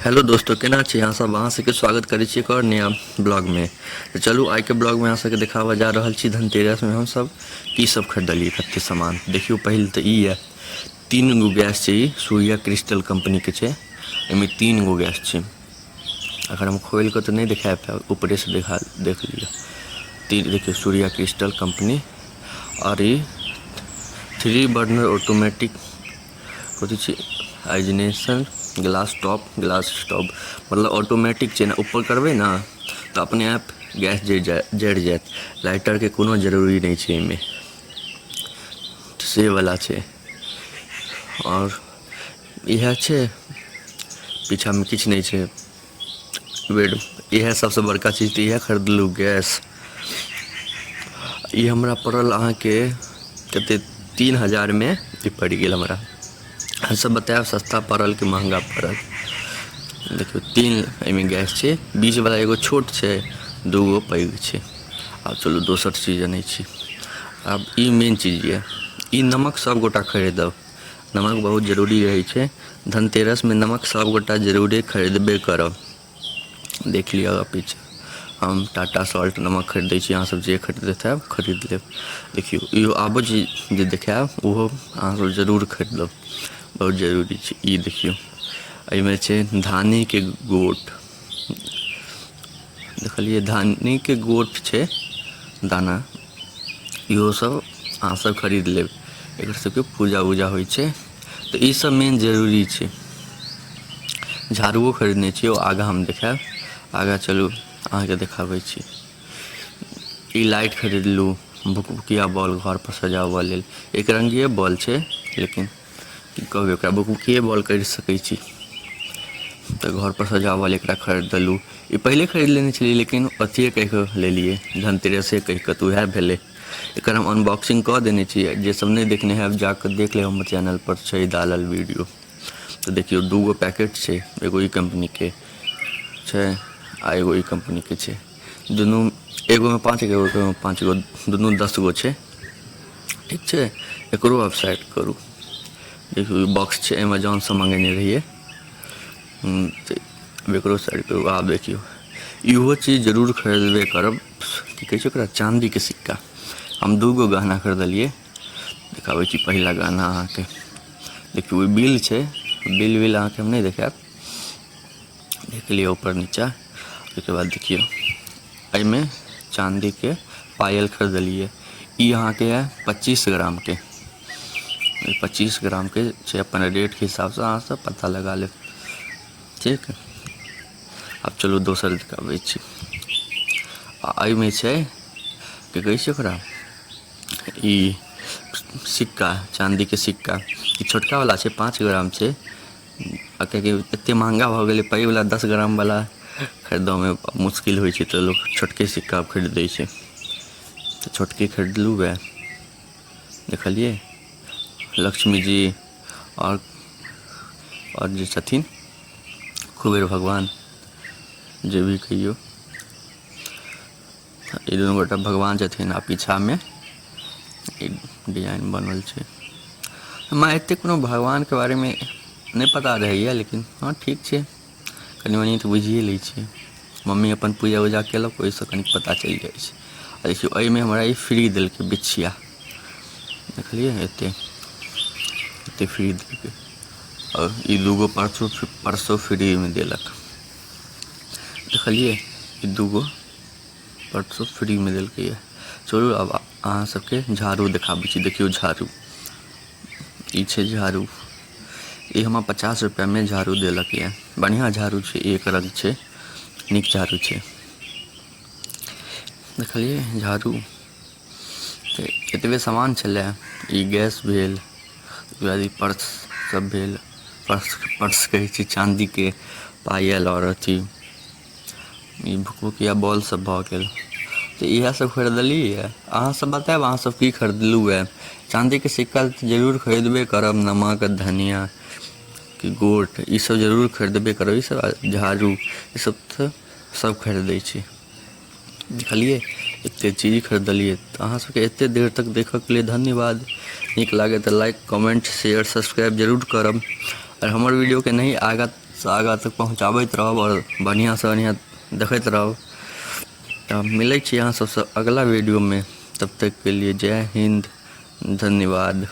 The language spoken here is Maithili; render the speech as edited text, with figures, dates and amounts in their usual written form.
हेलो दोस्तों, केना छी अहाँ सब। अहाँ सबके स्वागत करै छी एक और नया ब्लॉग में। तो चलू आइ के ब्लॉग में अहाँ सबके देखावा जा रहल छी धनतेरस में हम सब की सब खरीदलिए, कते सामान देखियो। पहिल तो ई है 3 गो गैस छै, ई सूर्या क्रिस्टल कंपनी के छै। एमे 3 गो गैस छै। अगर हम खोल के तो नहीं दिखाए पाए, ऊपरे से देख लिया। 3 देखियो सूर्या क्रिस्टल कंपनी। और ये 3 बर्नर ऑटोमेटिक कथी छै, आइजनेशन ग्लास टॉप मतलब ऑटोमेटिक छै ना। ऊपर करबे ना तो अपने आप गैस जड़ जात। लाइटर के कोनो जरूरी नहीं छै एमे, से वाला छै। और यह छै, पीछा में किछ नहीं छै। बेड यह सबसे बड़का चीज तो यह खरीदलू गैस। ये हमरा पड़ल अहाँ के कते 3000 में ये पड़ गेल हमरा। हम सब बताया सस्ता पड़ल कि महंगा पड़ल। देखियो 3 एमे गैस छै, बीच वाला एगो छोट छै, 2 गो पैघ छै। अब चलो दोसर चीज नहीं छी। अब ई मेन चीज ये, ई नमक सब गोटा खरीदब। नमक बहुत जरूरी रहे छै। धनतेरस में नमक सब गोटा जरूरे खरीदबे करब। देख लिया पीछे हम टाटा सॉल्ट नमक खरीदै छी, अहाँ सब जे खरीदैत हैब खरीद लेब। देखियो इहो आबो जे देखाएब ओहो अहाँ सब जरूर खरीदब, बहुत जरूरी छै। ई देखियो एहिमे छै धानी के गोट, देखलिए धानी के गोट छै दाना। इहो सब अहाँ सब खरीद लेब, एकर सबके पूजा उजा होइ छै तो ई सब मेन जरूरी छै। झाड़ुओ खरीदने छी, आगा हम देखाएब। आगा चलू अहाँ के देखाबै छी। ई लाइट खरीदलू, भुकभुकिया बॉल घर पर सजावऽ लेल। एक रंगीय बॉल छै, लेकिन की कहबै ओकरा भुकभुकिये बॉल कहि सकै छी। तो घर पर सजावऽ लेल एकरा खरीदलू। ये पहले खरीद लेने छलिए, लेकिन अथिए कहि के लेलिए, धनतेरसे कहि के, तो उएह भेलै। एकर हम अनबॉक्सिंग कऽ देने छी, जे सब नहीं देखने हैब जाकर देख ले, हमर चैनल पर छै डालल वीडियो। तो देखियो 2 गो पैकेट छै, एगो ई कंपनी के छै आ एगो ई कंपनी के छै। दुनू एगो में 5 गो, एगो में 5 गो, दुनू 10 गो छै। ठीक छै, एकरो अब साइड करू। देखियो बॉक्स छै, अमेजोन से मंगेने रहिए। एकरो साइड करू। आब देखियो इहो चीज जरूर खरीदबे करब, की कहै छै ओकरा, चांदी के सिक्का। हम 2 गो गहना खरीदलिए, देखाबै छी। पहिला गहना अहाँ के देखियो बिल छै, बिल अहाँ के हम नहीं देखाएब, देख लियो ऊपर नीचा। उसके बाद देखियो एमे चांदी के पायल खरीदलिए। ई अहाँ के है 25 ग्राम के, 25 ग्राम के छै। अपन रेट के हिसाब से अहाँ सब पता लगा ले, ठीक है। अब चलो दोसर दिखाबै छी। एमे छै की कहै छै ओकरा, ई सिक्का, चांदी के सिक्का। ई छोटका वाला छै, 5 ग्राम छै। कियाकि एते महंगा भऽ गेलै, पैघ वाला 10 ग्राम वाला खरीदऽ में मुश्किल होइ छै, तो लोग छोटके सिक्का खरीदै छै। तो छोटके खरीदलू वह, देखलिए लक्ष्मी जी और जे छथिन कुबेर भगवान, जे भी कहियो, ई दुनू गोटा भगवान छथिन। आ पीछा में डिजाइन बनल छै। हमरा एते कोनो भगवान के बारे में नहीं पता रहैया, लेकिन हाँ ठीक छै, कनि मनि तो बुझिए लै छियै। मम्मी अपन पूजा उजा केलक, ओहिसँ कनि पता चलि जाइ छै। आ देखियो एहिमे हमरा ई फ्री देलकै बिछिया, देखलिए एते फ्री देलकै। और ई 2 गो परसों फ्री में देलक, देखलिए ई 2 गो परसों फ्री में देलकै है। चलू अब अहाँ सबके झाड़ू देखाबै छी। देखियो झाड़ू, ई छै झाड़ू। ये हमरा 50 रुपया में झाड़ू देलक है। बढ़िया झाड़ू छै, एक रंग छै, नीक झाड़ू छै। देखलिए झाड़ू तो एतबे सामान छलै। ई गैस भेल, पर्स सब भेल। पर्स कहै छी, चांदी के पायल और अथी ई भुकभुकिया बॉल सब भऽ गेल। तो इएह सब खरीदलिए। अहाँ सब बताएब अहाँ सब की खरीदलू है। चांदी के सिक्का जरूर खरीदबे करब, नमक धनिया कि गोट ई सब जरूर खरीदबे करब। ई सब झाड़ू ई सब तो सब खरीदै छी। देखलिए एते चीज खरीदलिए। तो अहाँ सबके एते देर तक देखऽ के लिए धन्यवाद। नीक लागे तो लाइक कमेंट शेयर सब्सक्राइब जरूर करब। और हमर वीडियो के नहीं आगा आगाँ तक पहुँचाबैत रहब और बढ़िया से बढ़िया देखैत रहब। तब मिलै छी अहाँ सबसँ अगला वीडियो में, तब तक के लिए जय हिंद, धन्यवाद।